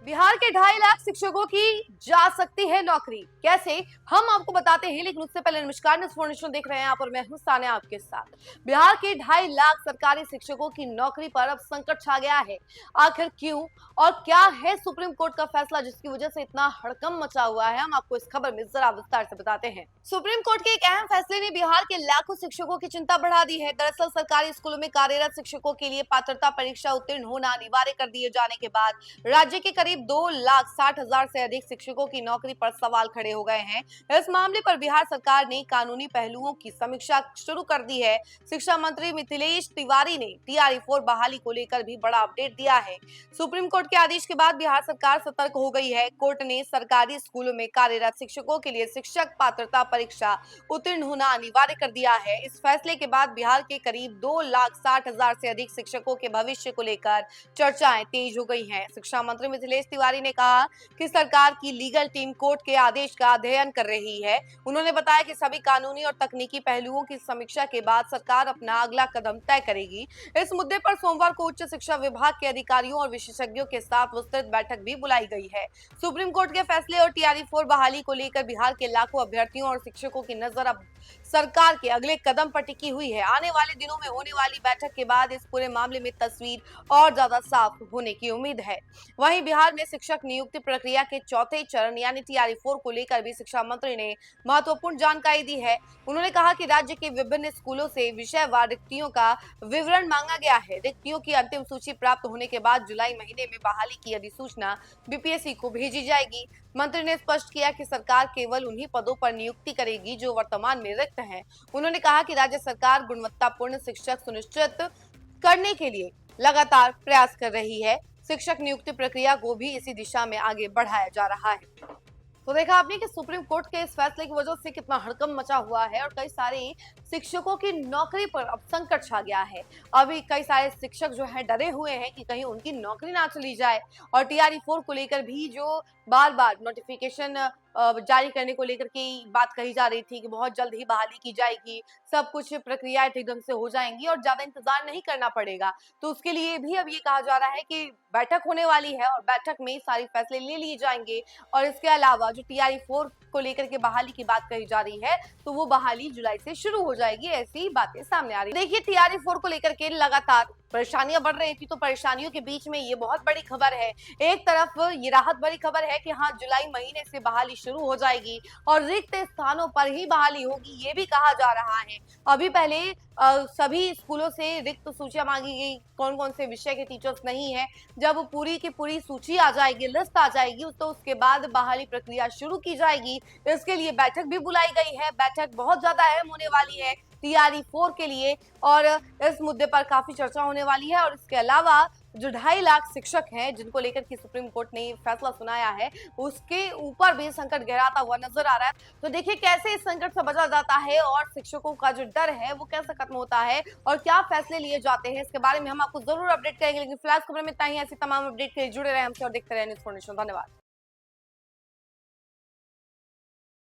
बिहार के 2.5 लाख शिक्षकों की जा सकती है नौकरी, कैसे हम आपको बताते हैं। लेकिन उससे पहले नमस्कार, न्यूज़ देख रहे हैं आप और मैं हूं सानिया आपके साथ। बिहार के 2.5 लाख सरकारी शिक्षकों की नौकरी पर अब संकट छा गया है। आखिर क्यों और क्या है सुप्रीम कोर्ट का फैसला जिसकी वजह से इतना हड़कंप मचा हुआ है, हम आपको इस खबर में जरा विस्तार से बताते हैं। सुप्रीम कोर्ट के एक अहम फैसले ने बिहार के लाखों शिक्षकों की चिंता बढ़ा दी है। दरअसल सरकारी स्कूलों में कार्यरत शिक्षकों के लिए पात्रता परीक्षा उत्तीर्ण होना अनिवार्य कर दिए जाने के बाद राज्य के करीब 2,60,000 से अधिक शिक्षकों की नौकरी पर सवाल खड़े हो गए हैं। इस मामले पर बिहार सरकार ने कानूनी पहलुओं की समीक्षा शुरू कर दी है। शिक्षा मंत्री मिथिलेश तिवारी ने TRE-4 बहाली को लेकर भी बड़ा अपडेट दिया है। सुप्रीम कोर्ट के आदेश के बाद बिहार सरकार सतर्क हो गई है। कोर्ट ने सरकारी स्कूलों में कार्यरत शिक्षकों के लिए शिक्षक पात्रता परीक्षा उत्तीर्ण होना अनिवार्य कर दिया है। इस फैसले के बाद बिहार के करीब 2,60,000 से अधिक शिक्षकों के भविष्य को लेकर चर्चाएं तेज हो गई हैं। शिक्षा मंत्री मिथिलेश तिवारी ने कहा कि सरकार की लीगल टीम कोर्ट के आदेश का अध्ययन कर रही है। उन्होंने बताया कि सभी कानूनी और तकनीकी पहलुओं की समीक्षा के बाद सरकार अपना अगला कदम तय करेगी। इस मुद्दे पर सोमवार को उच्च शिक्षा विभाग के अधिकारियों और विशेषज्ञों के साथ विस्तृत बैठक भी बुलाई गई है। सुप्रीम कोर्ट के फैसले और TRE-4 बहाली को लेकर बिहार के लाखों अभ्यर्थियों और शिक्षकों की नजर अब सरकार के अगले कदम पर टिकी हुई है। आने वाले दिनों में होने वाली बैठक के बाद इस पूरे मामले में तस्वीर और ज्यादा साफ होने की उम्मीद है। वहीं बिहार में शिक्षक नियुक्ति प्रक्रिया के चौथे चरण यानी TRE-4 को लेकर भी शिक्षा मंत्री ने महत्वपूर्ण जानकारी दी है। उन्होंने कहा कि राज्य के विभिन्न स्कूलों से विषयवार रिक्तियों का विवरण मांगा गया है। रिक्तियों की अंतिम सूची प्राप्त होने के बाद जुलाई महीने में बहाली की अधिसूचना BPSC को भेजी जाएगी। मंत्री ने स्पष्ट किया कि सरकार केवल उन्हीं पदों पर नियुक्ति करेगी जो वर्तमान में रिक्त हैं। उन्होंने कहा कि राज्य सरकार गुणवत्तापूर्ण शिक्षक सुनिश्चित करने के लिए लगातार प्रयास कर रही है। शिक्षक नियुक्ति प्रक्रिया को भी इसी दिशा में आगे बढ़ाया जा रहा है। तो देखा आपने कि सुप्रीम कोर्ट के इस फैसले की वजह से कितना हड़कंप मचा हुआ है और कई सारे शिक्षकों की नौकरी पर अब संकट छा गया है। अभी कई सारे शिक्षक जो है डरे हुए हैं कि कहीं उनकी नौकरी ना चली जाए। और TRE-4 को लेकर भी जो बार बार नोटिफिकेशन जारी करने को लेकर की बात कही जा रही थी कि बहुत जल्द ही बहाली की जाएगी, सब कुछ प्रक्रियाएं ठीक ढंग से हो जाएंगी और ज्यादा इंतजार नहीं करना पड़ेगा। तो उसके लिए भी अब ये कहा जा रहा है कि बैठक होने वाली है और बैठक में सारे फैसले ले लिए जाएंगे। और इसके अलावा जो TRE-4 को लेकर के बहाली की बात कही जा रही है तो वो बहाली जुलाई से शुरू हो जाएगी, ऐसी बातें सामने आ रही है। देखिए, TRE-4 को लेकर के लगातार परेशानियां बढ़ रही थी, तो परेशानियों के बीच में ये बहुत बड़ी खबर है। एक तरफ ये राहत भरी खबर है कि हाँ, जुलाई महीने से बहाली शुरू हो जाएगी और रिक्त स्थानों पर ही बहाली होगी, ये भी कहा जा रहा है। अभी पहले सभी स्कूलों से रिक्त सूचियां मांगी गई, कौन कौन से विषय के टीचर्स नहीं है। जब पूरी की पूरी सूची आ जाएगी, लिस्ट आ जाएगी, तो उसके बाद बहाली प्रक्रिया शुरू की जाएगी। इसके लिए बैठक भी बुलाई गई है। बैठक बहुत ज्यादा अहम होने वाली है TRE-4 के लिए और इस मुद्दे पर काफी चर्चा होने वाली है। और इसके अलावा जो 2.5 लाख शिक्षक हैं जिनको लेकर के सुप्रीम कोर्ट ने फैसला सुनाया है, उसके ऊपर भी संकट गहराता हुआ नजर आ रहा है। तो देखिए कैसे इस संकट से बचा जाता है और शिक्षकों का जो डर है वो कैसे खत्म होता है और क्या फैसले लिए जाते हैं, इसके बारे में हम आपको जरूर अपडेट करेंगे। लेकिन फिलहाल खबर में इतना ही। ऐसी तमाम अपडेट के लिए जुड़े रहे हमसे और देखते रहे न्यूज़। धन्यवाद।